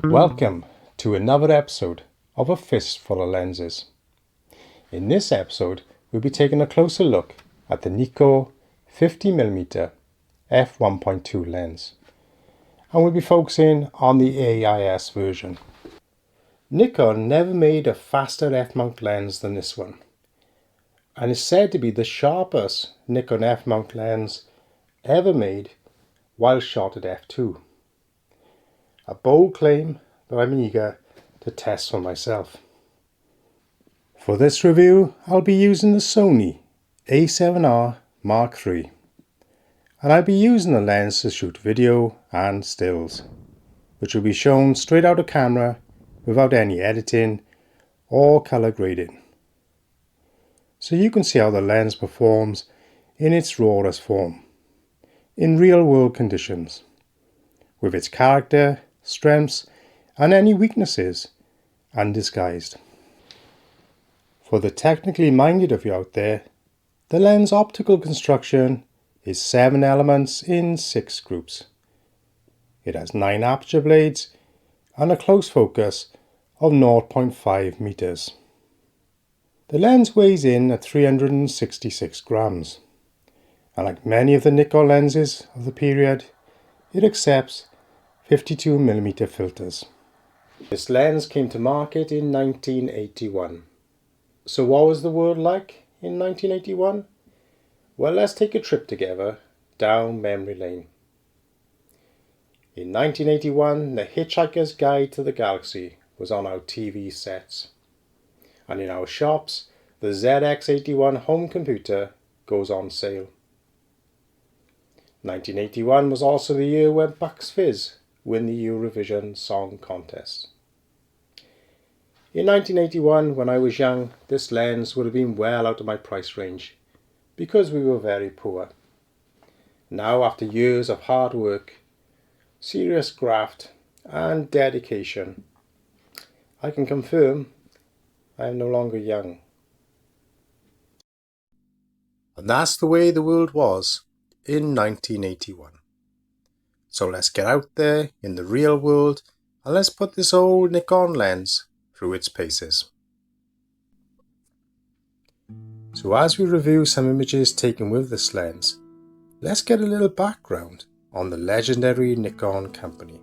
Welcome to another episode of A Fistful of Lenses. In this episode, we'll be taking a closer look at the Nikon 50mm f1.2 lens, and we'll be focusing on the AIS version. Nikon never made a faster f-mount lens than this one, and is said to be the sharpest Nikon f-mount lens ever made while shot at f2. A bold claim that I'm eager to test for myself. For this review, I'll be using the Sony A7R Mark III, and I'll be using the lens to shoot video and stills, which will be shown straight out of camera without any editing or colour grading. So you can see how the lens performs in its rawest form, in real world conditions, with its character, strengths and any weaknesses undisguised. For the technically minded of you out there, the lens optical construction is 7 elements in 6 groups. It has 9 aperture blades and a close focus of 0.5 meters. The lens weighs in at 366 grams, and like many of the Nikon lenses of the period, it accepts 52mm filters. This lens came to market in 1981. So what was the world like in 1981? Well, let's take a trip together down memory lane. In 1981, The Hitchhiker's Guide to the Galaxy was on our TV sets. And in our shops, the ZX81 home computer goes on sale. 1981 was also the year when Bucks Fizz win the Eurovision Song Contest. In 1981, when I was young, this lens would have been well out of my price range because we were very poor. Now, after years of hard work, serious graft and dedication, I can confirm I am no longer young. And that's the way the world was in 1981. So let's get out there in the real world and let's put this old Nikon lens through its paces. So as we review some images taken with this lens, let's get a little background on the legendary Nikon company.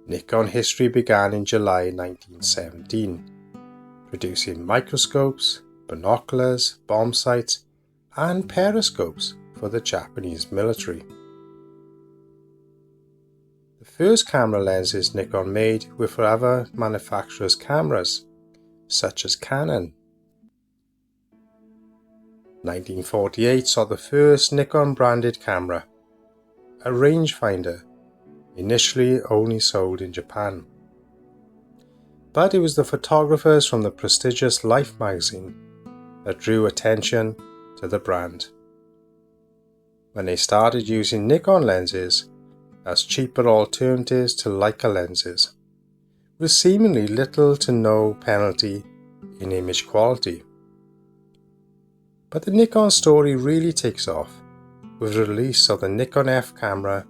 Nikon history began in July 1917, producing microscopes, binoculars, bomb sights and periscopes for the Japanese military. The first camera lenses Nikon made were for other manufacturers' cameras, such as Canon. 1948 saw the first Nikon branded camera, a rangefinder, initially only sold in Japan. But it was the photographers from the prestigious Life magazine that drew attention to the brand, when they started using Nikon lenses as cheaper alternatives to Leica lenses, with seemingly little to no penalty in image quality. But the Nikon story really takes off with the release of the Nikon F camera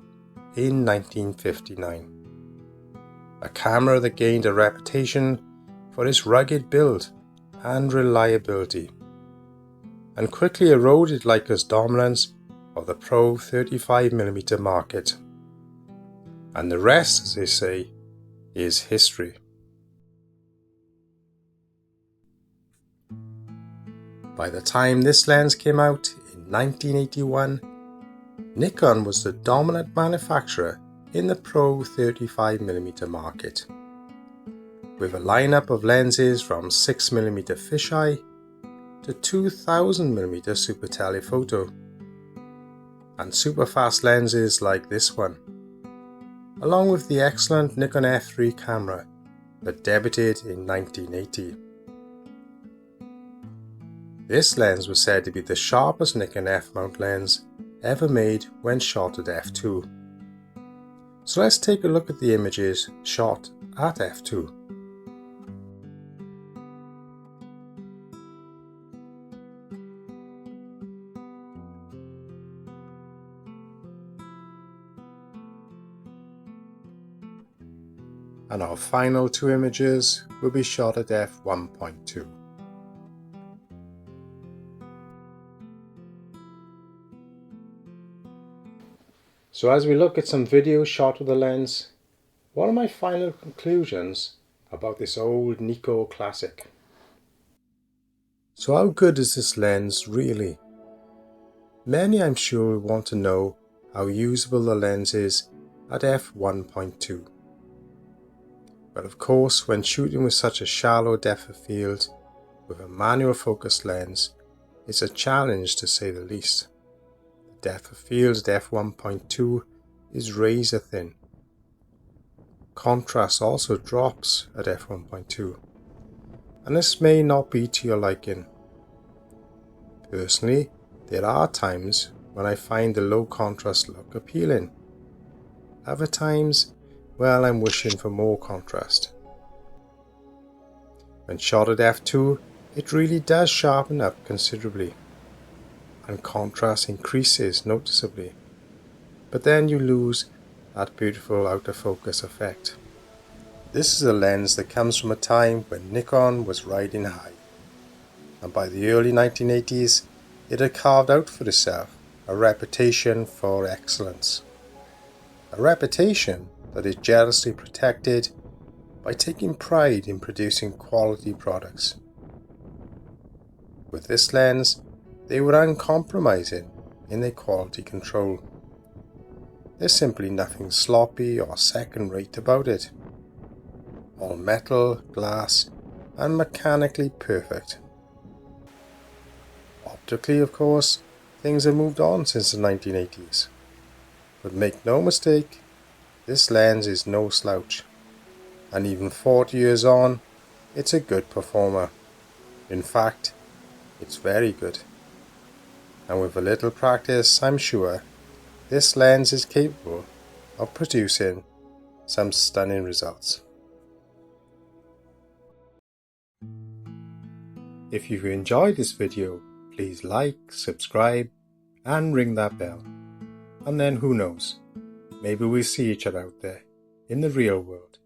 in 1959, a camera that gained a reputation for its rugged build and reliability, and quickly eroded Leica's dominance of the Pro 35mm market. And the rest, as they say, is history. By the time this lens came out in 1981, Nikon was the dominant manufacturer in the Pro 35mm market, with a lineup of lenses from 6mm fisheye to 2000mm super telephoto, and super fast lenses like this one, along with the excellent Nikon F3 camera that debuted in 1980. This lens was said to be the sharpest Nikon f-mount lens ever made when shot at f2. So let's take a look at the images shot at f2. and our final 2 images will be shot at f1.2. So as we look at some video shot with the lens, what are my final conclusions about this old Nikon classic? So how good is this lens really? Many, I'm sure, will want to know how usable the lens is at f1.2. But of course, when shooting with such a shallow depth of field with a manual focus lens, it's a challenge to say the least. The depth of field at f1.2 is razor thin. Contrast also drops at f1.2, and this may not be to your liking. Personally, there are times when I find the low contrast look appealing. Other times, well, I'm wishing for more contrast. When shot at f2, it really does sharpen up considerably, and contrast increases noticeably, but then you lose that beautiful out of focus effect. This is a lens that comes from a time when Nikon was riding high, and by the early 1980s it had carved out for itself a reputation for excellence. A reputation that is jealously protected by taking pride in producing quality products. With this lens, they were uncompromising in their quality control. There's simply nothing sloppy or second-rate about it. All metal, glass, and mechanically perfect. Optically, of course, things have moved on since the 1980s. But make no mistake, this lens is no slouch. And even 40 years on, it's a good performer. In fact, it's very good. And with a little practice, I'm sure, this lens is capable of producing some stunning results. If you've enjoyed this video, please like, subscribe, and ring that bell. And then who knows, maybe we'll see each other out there in the real world,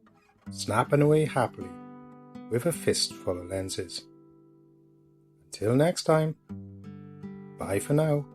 snapping away happily with a fistful of lenses. Until next time, bye for now.